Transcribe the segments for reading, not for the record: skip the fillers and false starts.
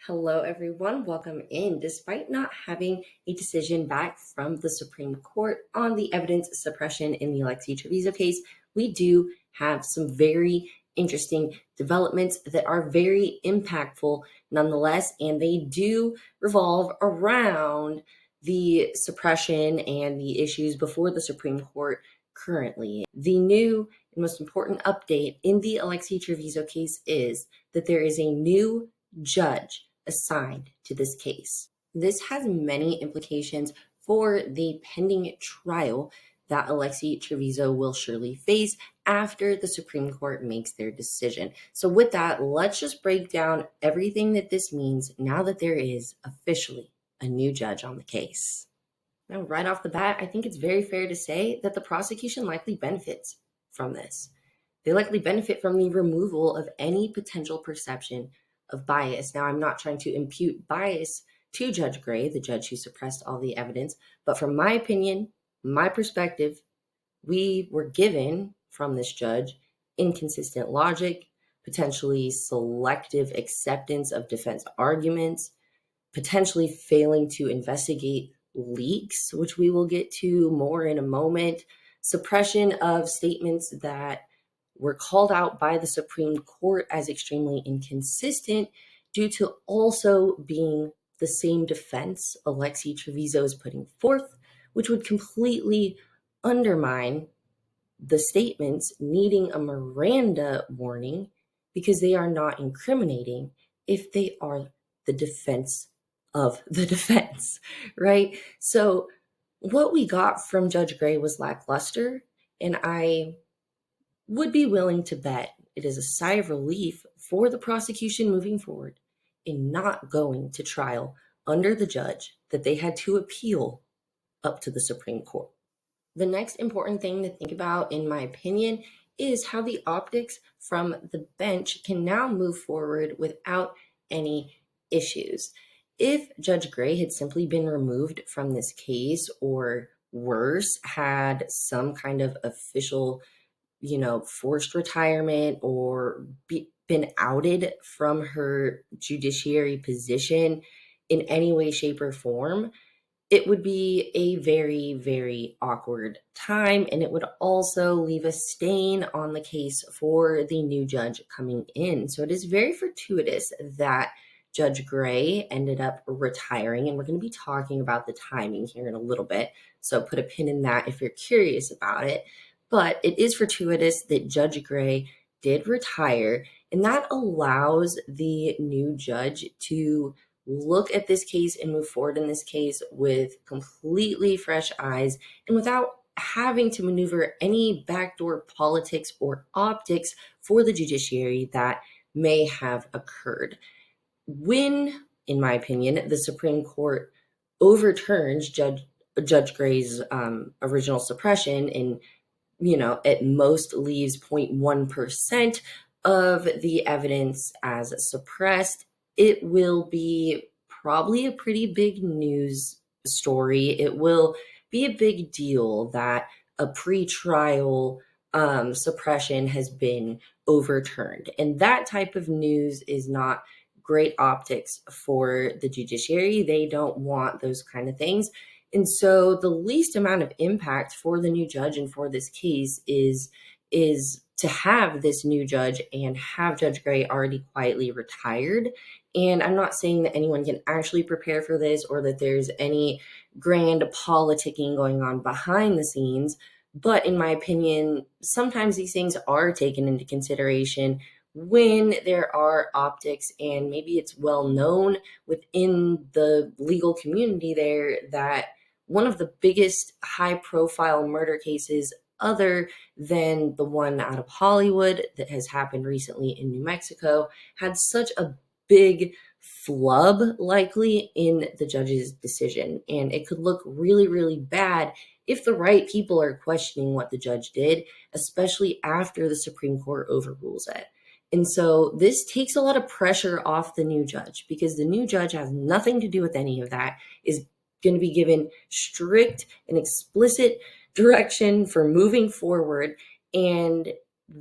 Hello, everyone. Welcome in. Despite not having a decision back from the Supreme Court on the evidence suppression in the Alexee Trevizo case, we do have some very interesting developments that are very impactful nonetheless, and they do revolve around the suppression and the issues before the Supreme Court currently. The new and most important update in the Alexee Trevizo case is that there is a new judge assigned to this case. This has many implications for the pending trial that Alexee Trevizo will surely face after the Supreme Court makes their decision. So with that, let's just break down everything that this means now that there is officially a new judge on the case. Now, right off the bat, I think it's very fair to say that the prosecution likely benefits from this. They likely benefit from the removal of any potential perception of bias. Now, I'm not trying to impute bias to Judge Gray, the judge who suppressed all the evidence, but from my opinion, my perspective, we were given from this judge inconsistent logic, potentially selective acceptance of defense arguments, potentially failing to investigate leaks, which we will get to more in a moment, suppression of statements that were called out by the Supreme Court as extremely inconsistent due to also being the same defense Alexee Trevizo is putting forth, which would completely undermine the statements needing a Miranda warning because they are not incriminating if they are the defense of the defense, right? So what we got from Judge Gray was lackluster, and I would be willing to bet it is a sigh of relief for the prosecution moving forward in not going to trial under the judge that they had to appeal up to the Supreme Court. The next important thing to think about, in my opinion, is how the optics from the bench can now move forward without any issues. If Judge Gray had simply been removed from this case, or worse, had some kind of official forced retirement or been outed from her judiciary position in any way, shape, or form, it would be a very, very awkward time. And it would also leave a stain on the case for the new judge coming in. So it is very fortuitous that Judge Gray ended up retiring. And we're going to be talking about the timing here in a little bit. So put a pin in that if you're curious about it. But it is fortuitous that Judge Gray did retire, and that allows the new judge to look at this case and move forward in this case with completely fresh eyes and without having to maneuver any backdoor politics or optics for the judiciary that may have occurred. When, in my opinion, the Supreme Court overturns Judge Gray's original suppression and at most leaves 0.1% of the evidence as suppressed, it will be probably a pretty big news story. It will be a big deal that a pretrial suppression has been overturned. And that type of news is not great optics for the judiciary. They don't want those kind of things. And so the least amount of impact for the new judge and for this case is to have this new judge and have Judge Gray already quietly retired. And I'm not saying that anyone can actually prepare for this or that there's any grand politicking going on behind the scenes. But in my opinion, sometimes these things are taken into consideration when there are optics, and maybe it's well known within the legal community there that one of the biggest high-profile murder cases other than the one out of Hollywood that has happened recently in New Mexico had such a big flub likely in the judge's decision. And it could look really, really bad if the right people are questioning what the judge did, especially after the Supreme Court overrules it. And so this takes a lot of pressure off the new judge because the new judge has nothing to do with any of that, is going to be given strict and explicit direction for moving forward. And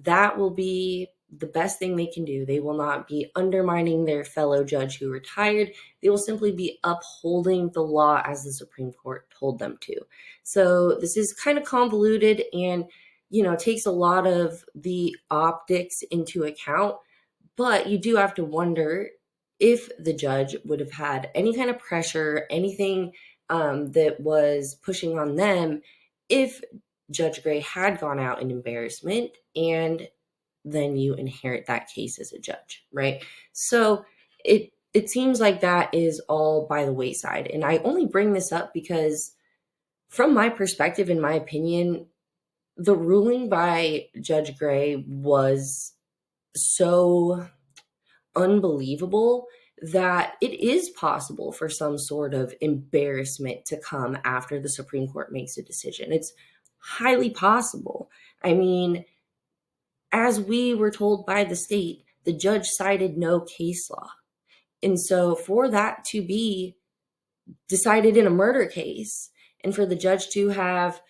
that will be the best thing they can do. They will not be undermining their fellow judge who retired. They will simply be upholding the law as the Supreme Court told them to. So this is kind of convoluted and, takes a lot of the optics into account. But you do have to wonder if the judge would have had any kind of pressure, anything that was pushing on them, if Judge Gray had gone out in embarrassment, and then you inherit that case as a judge, right? So it seems like that is all by the wayside. And I only bring this up because, from my perspective, in my opinion, the ruling by Judge Gray was so unbelievable that it is possible for some sort of embarrassment to come after the Supreme Court makes a decision. It's highly possible. I mean, as we were told by the state, the judge cited no case law. And so for that to be decided in a murder case, and for the judge to have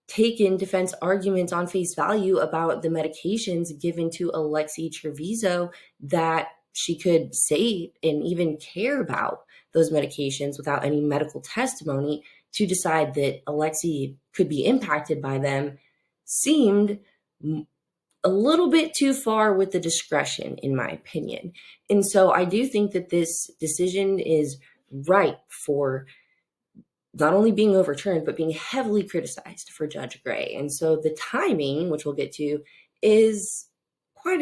taken defense arguments on face value about the medications given to Alexee Trevizo, that she could say and even care about those medications without any medical testimony, to decide that Alexee could be impacted by them, seemed a little bit too far with the discretion, in my opinion. And so I do think that this decision is ripe for not only being overturned, but being heavily criticized for Judge Gray. And so the timing, which we'll get to, is quite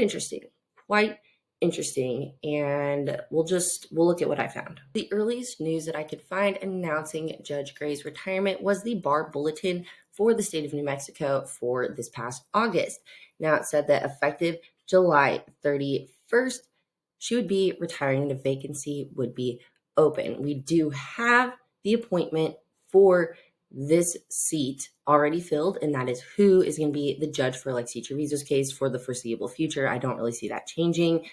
interesting. And we'll look at what I found. The earliest news that I could find announcing Judge Gray's retirement was the bar bulletin for the state of New Mexico for this past August. Now, it said that effective July 31st, she would be retiring and a vacancy would be open. We do have the appointment for this seat already filled, and that is who is going to be the judge for Alexee Trevizo's case for the foreseeable future. I don't really see that changing.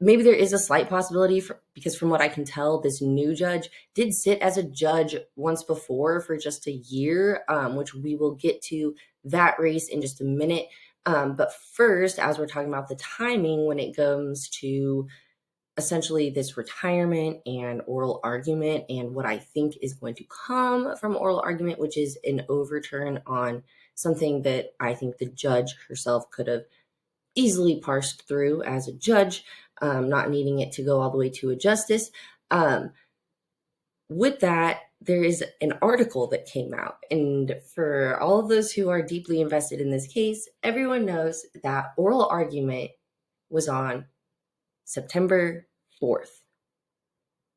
Maybe there is a slight possibility, because from what I can tell, this new judge did sit as a judge once before for just a year, which we will get to that race in just a minute. But first, as we're talking about the timing when it comes to essentially this retirement and oral argument, and what I think is going to come from oral argument, which is an overturn on something that I think the judge herself could have easily parsed through as a judge, not needing it to go all the way to a justice. With that, there is an article that came out. And for all of those who are deeply invested in this case, everyone knows that oral argument was on September 4th.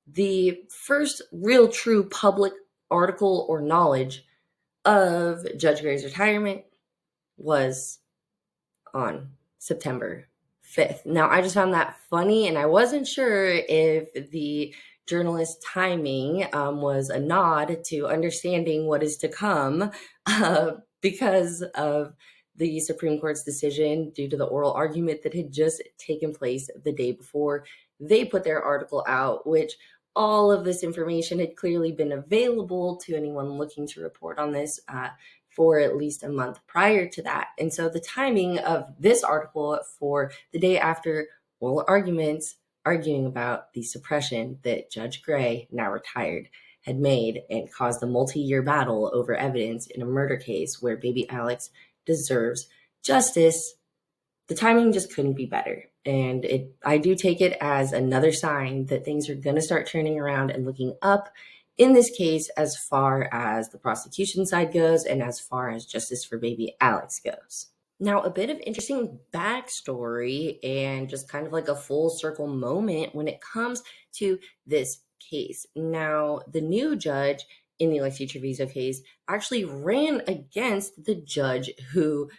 The first real true public article or knowledge of Judge Gray's retirement was on September 5th. Now, I just found that funny, and I wasn't sure if the journalist timing was a nod to understanding what is to come because of the Supreme Court's decision due to the oral argument that had just taken place the day before they put their article out, which all of this information had clearly been available to anyone looking to report on this for at least a month prior to that. And so the timing of this article for the day after oral arguments arguing about the suppression that Judge Gray, now retired, had made and caused a multi-year battle over evidence in a murder case where baby Alex deserves justice, the timing just couldn't be better. And I do take it as another sign that things are going to start turning around and looking up in this case, as far as the prosecution side goes and as far as justice for baby Alex goes. Now, a bit of interesting backstory and just kind of like a full circle moment when it comes to this case. Now, the new judge in the Alexee Trevizo case actually ran against the judge who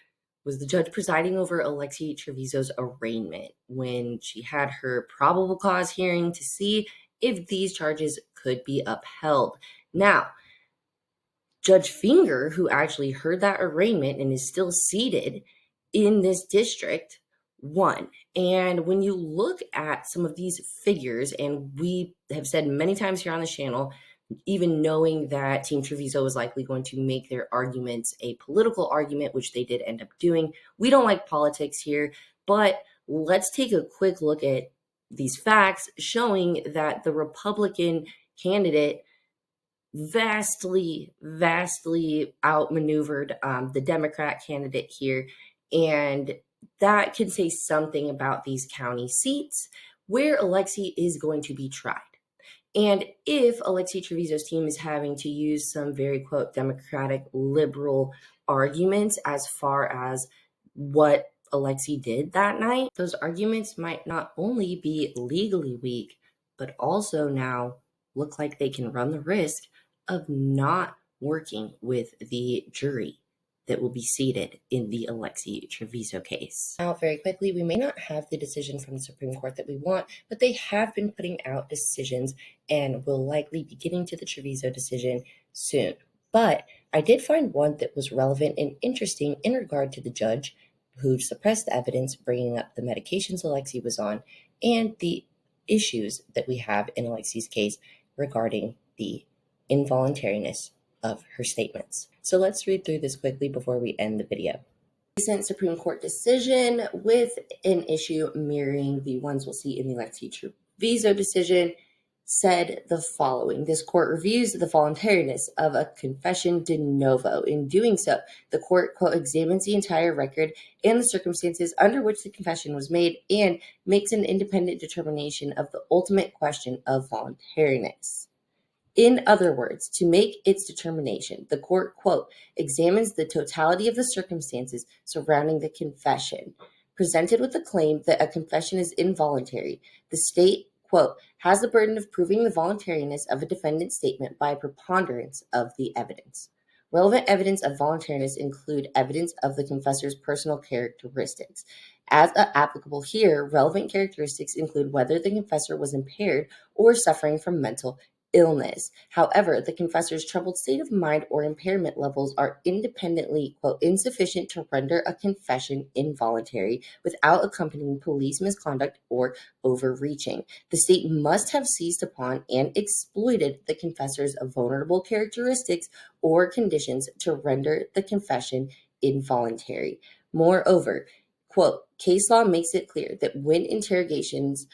was the judge presiding over Alexee Trevizo's arraignment when she had her probable cause hearing to see if these charges could be upheld. Now, Judge Finger, who actually heard that arraignment and is still seated in this district, won. And when you look at some of these figures, and we have said many times here on the channel, even knowing that Team Trevizo was likely going to make their arguments a political argument, which they did end up doing. We don't like politics here, but let's take a quick look at these facts showing that the Republican candidate vastly outmaneuvered the Democrat candidate here. And that can say something about these county seats where Alexee is going to be tried. And if Alexee Trevizo's team is having to use some very, quote, democratic liberal arguments as far as what Alexee did that night, those arguments might not only be legally weak, but also now look like they can run the risk of not working with the jury that will be seated in the Alexee Trevizo case. Now, very quickly, we may not have the decision from the Supreme Court that we want, but they have been putting out decisions and will likely be getting to the Trevizo decision soon. But I did find one that was relevant and interesting in regard to the judge who suppressed the evidence, bringing up the medications Alexee was on and the issues that we have in Alexee's case regarding the involuntariness of her statements. So let's read through this quickly before we end the video. Recent Supreme Court decision with an issue mirroring the ones we'll see in the Alexee Trevizo decision said the following. This court reviews the voluntariness of a confession de novo. In doing so, the court, quote, examines the entire record and the circumstances under which the confession was made and makes an independent determination of the ultimate question of voluntariness. In other words, to make its determination, the court, quote, examines the totality of the circumstances surrounding the confession. Presented with the claim that a confession is involuntary, the state, quote, has the burden of proving the voluntariness of a defendant's statement by a preponderance of the evidence. Relevant evidence of voluntariness include evidence of the confessor's personal characteristics. As applicable here, relevant characteristics include whether the confessor was impaired or suffering from mental illness. However, the confessor's troubled state of mind or impairment levels are independently, quote, insufficient to render a confession involuntary without accompanying police misconduct or overreaching. The state must have seized upon and exploited the confessor's vulnerable characteristics or conditions to render the confession involuntary. Moreover, quote, case law makes it clear that when interrogators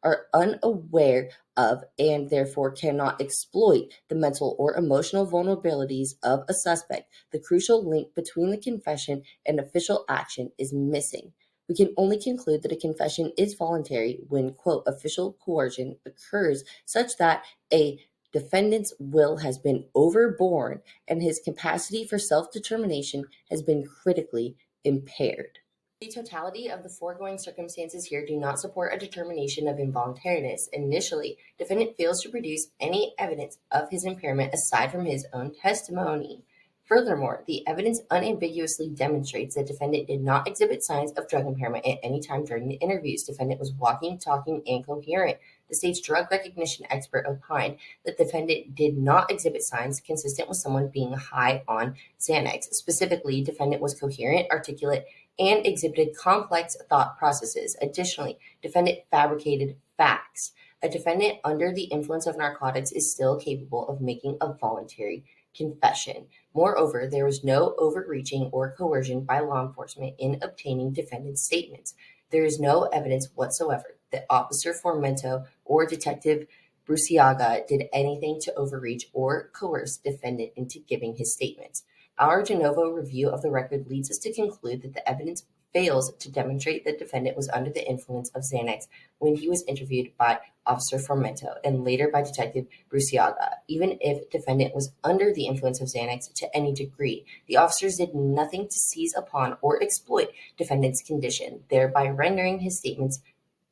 are unaware of and therefore cannot exploit the mental or emotional vulnerabilities of a suspect, the crucial link between the confession and official action is missing. We can only conclude that a confession is voluntary when, quote, official coercion occurs such that a defendant's will has been overborne and his capacity for self-determination has been critically impaired. The totality of the foregoing circumstances here do not support a determination of involuntariness. Initially, defendant fails to produce any evidence of his impairment aside from his own testimony. Furthermore, the evidence unambiguously demonstrates that defendant did not exhibit signs of drug impairment at any time during the interviews. Defendant was walking, talking, and coherent. The state's drug recognition expert opined that defendant did not exhibit signs consistent with someone being high on Xanax. Specifically, defendant was coherent, articulate, and exhibited complex thought processes. Additionally, defendant fabricated facts. A defendant under the influence of narcotics is still capable of making a voluntary confession. Moreover, there was no overreaching or coercion by law enforcement in obtaining defendant's statements. There is no evidence whatsoever that Officer Formento or Detective Bruciaga did anything to overreach or coerce defendant into giving his statements. Our de novo review of the record leads us to conclude that the evidence fails to demonstrate that defendant was under the influence of Xanax when he was interviewed by Officer Formento and later by Detective Bruciaga. Even if defendant was under the influence of Xanax to any degree, the officers did nothing to seize upon or exploit defendant's condition, thereby rendering his statements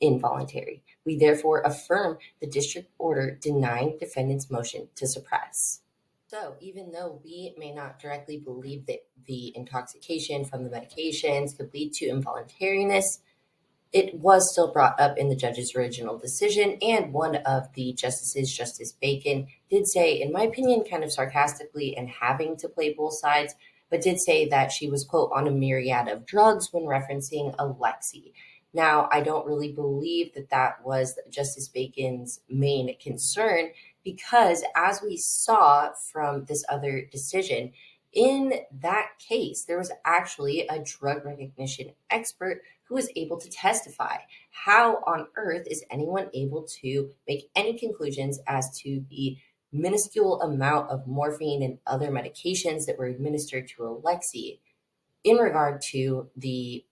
involuntary. We therefore affirm the district order denying defendant's motion to suppress. So even though we may not directly believe that the intoxication from the medications could lead to involuntariness, it was still brought up in the judge's original decision, and one of the justices, Justice Bacon, did say, in my opinion, kind of sarcastically and having to play both sides, but did say that she was, quote, on a myriad of drugs when referencing Alexee. Now, I don't really believe that that was Justice Bacon's main concern, because as we saw from this other decision, in that case, there was actually a drug recognition expert who who was able to testify. How on earth is anyone able to make any conclusions as to the minuscule amount of morphine and other medications that were administered to Alexee in regard to the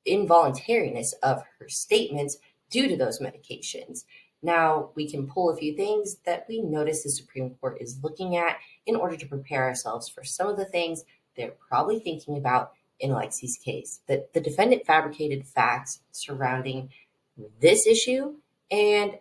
involuntariness of her statements due to those medications? Now, we can pull a few things that we notice the Supreme Court is looking at in order to prepare ourselves for some of the things they're probably thinking about in Alexee's case. That the defendant fabricated facts surrounding this issue, and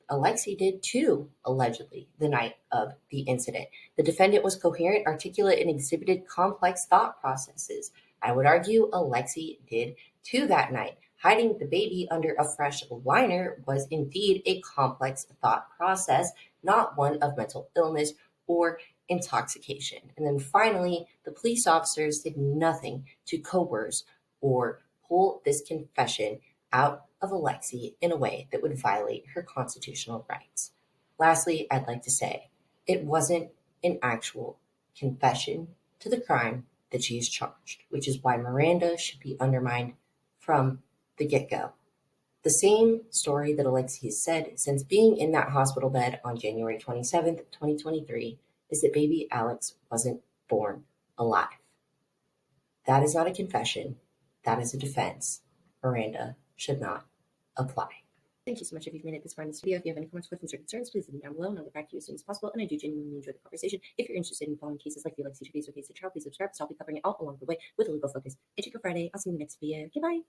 Alexee did too, allegedly, the night of the incident. The defendant was coherent, articulate, and exhibited complex thought processes. I would argue Alexee did too that night. Hiding the baby under a fresh liner was indeed a complex thought process, not one of mental illness or intoxication. And then finally, the police officers did nothing to coerce or pull this confession out of Alexee in a way that would violate her constitutional rights. Lastly, I'd like to say it wasn't an actual confession to the crime that she is charged, which is why Miranda should be undermined from the get-go. The same story that Alexee has said since being in that hospital bed on January 27th, 2023, is that baby Alex wasn't born alive. That is not a confession. That is a defense. Miranda should not apply. Thank you so much if you've made it this far in this video. If you have any comments, questions, or concerns, please leave them down below and I'll get back to you as soon as possible. And I do genuinely enjoy the conversation. If you're interested in following cases like the Alexee Trevizo Case, please subscribe. So I'll be covering it all along the way with a legal focus. It's your Friday. I'll see you in the next video. Goodbye.